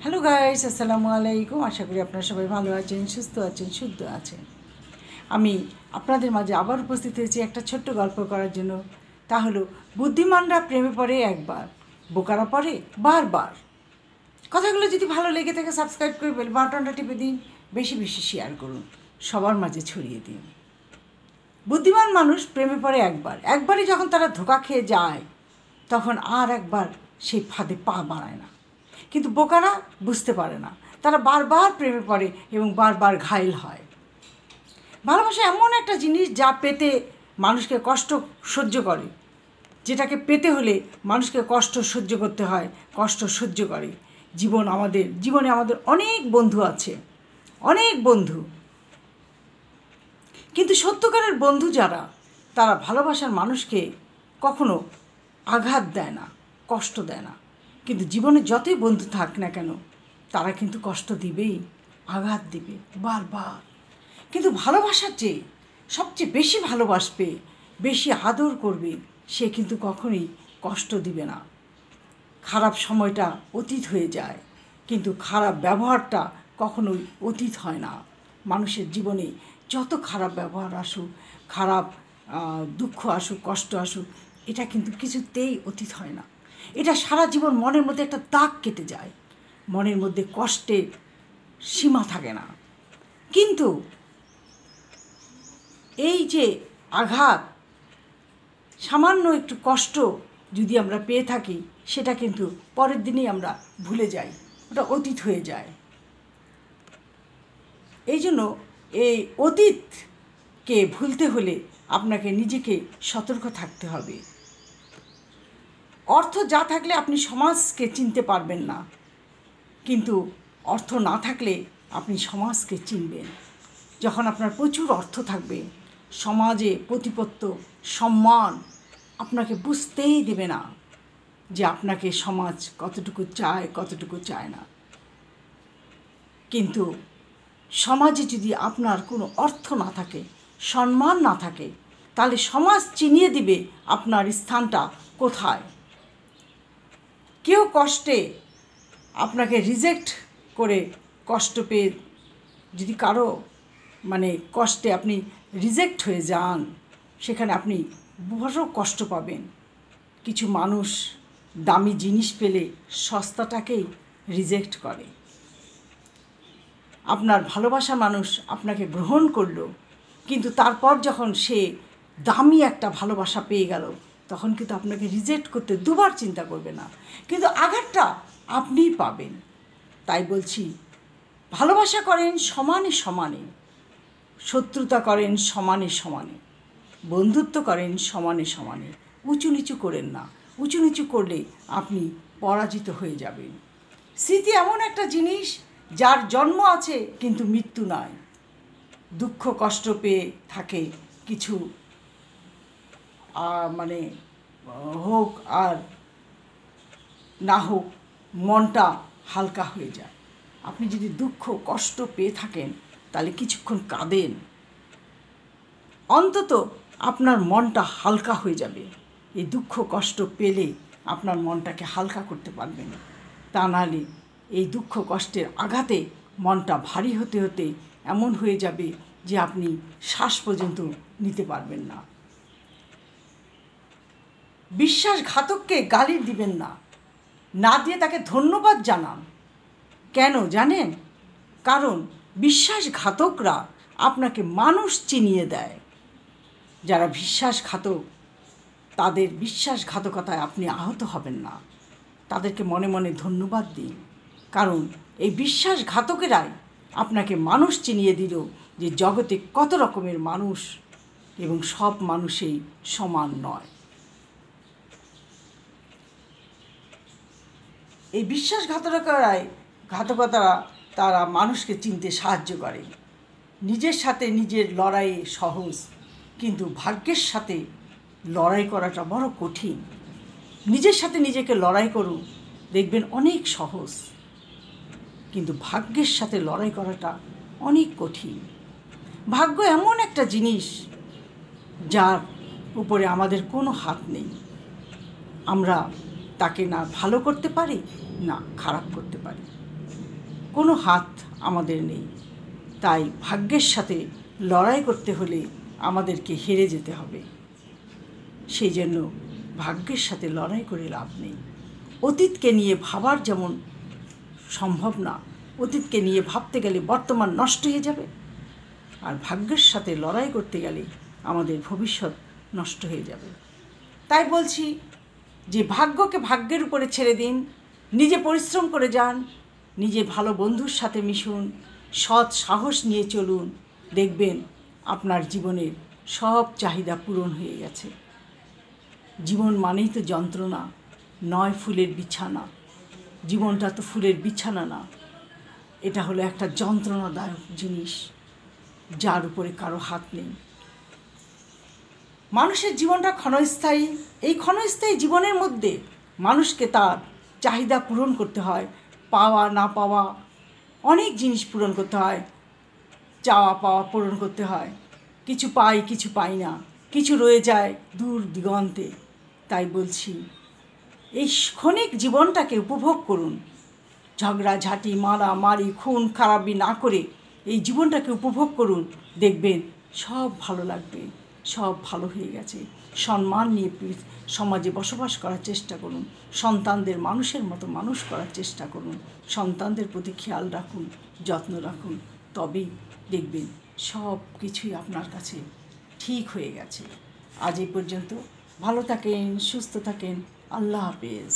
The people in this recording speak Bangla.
হ্যালো গাইস, আসসালামু আলাইকুম। আশা করি আপনারা সবাই ভালো আছেন, সুস্থ আছেন, শুদ্ধ আছেন। আমি আপনাদের মাঝে আবার উপস্থিত হয়েছি একটা ছোট্ট গল্প করার জন্য। তা হলো, বুদ্ধিমানরা প্রেমে পড়ে একবার, বোকারা পড়ে বারবার। কথাগুলো যদি ভালো লেগে থাকে সাবস্ক্রাইব করে বেল বাটনটা টিপে দিন, বেশি বেশি শেয়ার করুন, সবার মাঝে ছড়িয়ে দিন। বুদ্ধিমান মানুষ প্রেমে পড়ে একবার, একবারই যখন তারা ধোঁকা খেয়ে যায় তখন আর একবার সেই ফাঁদে পা বাড়ায় না। কিন্তু বোকারা বুঝতে পারে না, তারা বারবার প্রেমে পড়ে এবং বারবার ঘায়েল হয়। ভালোবাসা এমন একটা জিনিস যা পেতে মানুষকে কষ্ট সহ্য করে, যেটাকে পেতে হলে মানুষকে কষ্ট সহ্য করতে হয়, কষ্ট সহ্য করে। জীবনে আমাদের অনেক বন্ধু আছে, অনেক বন্ধু। কিন্তু সত্যকারের বন্ধু যারা, তারা ভালোবাসার মানুষকে কখনো আঘাত দেয় না, কষ্ট দেয় না। কিন্তু জীবনে যতই বন্ধু থাক না কেন, তারা কিন্তু কষ্ট দিবেই, আঘাত দিবে বারবার। কিন্তু ভালোবাসার চেয়ে সবচেয়ে বেশি ভালোবাসবে, বেশি আদর করবে, সে কিন্তু কখনোই কষ্ট দিবে না। খারাপ সময়টা অতীত হয়ে যায়, কিন্তু খারাপ ব্যবহারটা কখনোই অতীত হয় না। মানুষের জীবনে যত খারাপ ব্যবহার আসুক, খারাপ দুঃখ আসুক, কষ্ট আসুক, এটা কিন্তু কিছুতেই অতীত হয় না। এটা সারা জীবন মনের মধ্যে একটা দাগ কেটে যায়, মনের মধ্যে কষ্টের সীমা থাকে না। কিন্তু এই যে আঘাত, সামান্য একটু কষ্ট যদি আমরা পেয়ে থাকি, সেটা কিন্তু পরের দিনেই আমরা ভুলে যাই, ওটা অতীত হয়ে যায়। এই জন্য এই অতীতকে ভুলতে হলে আপনাকে নিজেকে সতর্ক থাকতে হবে। অর্থ যা থাকলে আপনি সমাজকে চিনতে পারবেন না, কিন্তু অর্থ না থাকলে আপনি সমাজকে চিনবেন। যখন আপনার প্রচুর অর্থ থাকবে, সমাজে প্রতিপত্ত, সম্মান আপনাকে বুঝতেই দেবে না যে আপনাকে সমাজ কতটুকু চায়, কতটুকু চায় না। কিন্তু সমাজে যদি আপনার কোনো অর্থ না থাকে, সম্মান না থাকে, তাহলে সমাজ চিনিয়ে দিবে আপনার স্থানটা কোথায়। কেউ কষ্টে আপনাকে রিজেক্ট করে, কষ্ট পেয়ে যদি কারো কষ্টে আপনি রিজেক্ট হয়ে যান, সেখানে আপনি বড় কষ্ট পাবেন। কিছু মানুষ দামি জিনিস পেলে সস্তাটাকেই রিজেক্ট করে। আপনার ভালোবাসা মানুষ আপনাকে গ্রহণ করলো, কিন্তু তারপর যখন সে দামি একটা ভালোবাসা পেয়ে গেল, তখন কিন্তু আপনাকে রিজেক্ট করতে দুবার চিন্তা করবে না, কিন্তু আঘাতটা আপনিই পাবেন। তাই বলছি, ভালোবাসা করেন সমানে সমানে, শত্রুতা করেন সমানে সমানে, বন্ধুত্ব করেন সমানে সমানে। উঁচু নিচু করেন না, উঁচু নিচু করলে আপনি পরাজিত হয়ে যাবেন। স্মৃতি এমন একটা জিনিস যার জন্ম আছে কিন্তু মৃত্যু নয়। দুঃখ কষ্ট পেয়ে থাকে কিছু হোক আর না হোক, মনটা হালকা হয়ে যায়। আপনি যদি দুঃখ কষ্ট পেয়ে থাকেন, তাহলে কিছুক্ষণ কাঁদেন, অন্তত আপনার মনটা হালকা হয়ে যাবে। এই দুঃখ কষ্ট পেলে আপনার মনটাকে হালকা করতে পারবেন। তা নাহলে এই দুঃখ কষ্টের আঘাতে মনটা ভারী হতে হতে এমন হয়ে যাবে যে আপনি শ্বাস পর্যন্ত নিতে পারবেন না। বিশ্বাসঘাতককে গালি দিবেন না, না দিয়ে তাকে ধন্যবাদ জানান। কেন জানেন? কারণ বিশ্বাসঘাতকরা আপনাকে মানুষ চিনিয়ে দেয়। যারা বিশ্বাসঘাতক, তাদের বিশ্বাসঘাতকতায় আপনি আহত হবেন না, তাদেরকে মনে মনে ধন্যবাদ দিন। কারণ এই বিশ্বাসঘাতকেরাই আপনাকে মানুষ চিনিয়ে দিল যে জগতে কত রকমের মানুষ এবং সব মানুষই সমান নয়। এই বিশ্বাসঘাতকতারা তারা মানুষকে চিনতে সাহায্য করে। নিজের সাথে নিজের লড়াইয়ে সহজ, কিন্তু ভাগ্যের সাথে লড়াই করাটা বড় কঠিন। নিজের সাথে নিজেকে লড়াই করুন, দেখবেন অনেক সহজ, কিন্তু ভাগ্যের সাথে লড়াই করাটা অনেক কঠিন। ভাগ্য এমন একটা জিনিস যার উপরে আমাদের কোনো হাত নেই। আমরা তাকে না ভালো করতে পারি, না খারাপ করতে পারি। কোনো হাত আমাদের নেই। তাই ভাগ্যের সাথে লড়াই করতে হলে আমাদেরকে হেরে যেতে হবে। সেই জন্য ভাগ্যের সাথে লড়াই করে লাভ নেই। অতীতকে নিয়ে ভাবার যেমন সম্ভব না, অতীতকে নিয়ে ভাবতে গেলে বর্তমান নষ্ট হয়ে যাবে, আর ভাগ্যের সাথে লড়াই করতে গেলে আমাদের ভবিষ্যৎ নষ্ট হয়ে যাবে। তাই বলছি যে ভাগ্যকে ভাগ্যের উপরে ছেড়ে দিন, নিজে পরিশ্রম করে যান, নিজে ভালো বন্ধুর সাথে মিশুন, সৎ সাহস নিয়ে চলুন, দেখবেন আপনার জীবনের সব চাহিদা পূরণ হয়ে গেছে। জীবন মানেই তো যন্ত্রণা, নয় ফুলের বিছানা। জীবনটা তো ফুলের বিছানা না, এটা হলো একটা যন্ত্রণাদায়ক জিনিস যার উপরে কারো হাত নেই। মানুষের জীবনটা ক্ষণস্থায়ী। এই ক্ষণস্থায়ী জীবনের মধ্যে মানুষকে তার চাহিদা পূরণ করতে হয়, পাওয়া না পাওয়া অনেক জিনিস পূরণ করতে হয়, চাওয়া পাওয়া পূরণ করতে হয়। কিছু পাই, কিছু পাই না, কিছু রয়ে যায় দূর দিগন্তে। তাই বলছি এই ক্ষণিক জীবনটাকে উপভোগ করুন, ঝগড়াঝাঁটি মারামারি খুন খারাপি না করে এই জীবনটাকে উপভোগ করুন, দেখবেন সব ভালো লাগবে, সব ভালো হয়ে গেছে। সম্মান নিয়ে সমাজে বসবাস করার চেষ্টা করুন, সন্তানদের মানুষের মতো মানুষ করার চেষ্টা করুন, সন্তানদের প্রতি খেয়াল রাখুন, যত্ন রাখুন, তবেই দেখবেন সব কিছুই আপনার কাছে ঠিক হয়ে গেছে। আজ এই পর্যন্ত। ভালো থাকেন, সুস্থ থাকেন। আল্লাহ হাফেজ।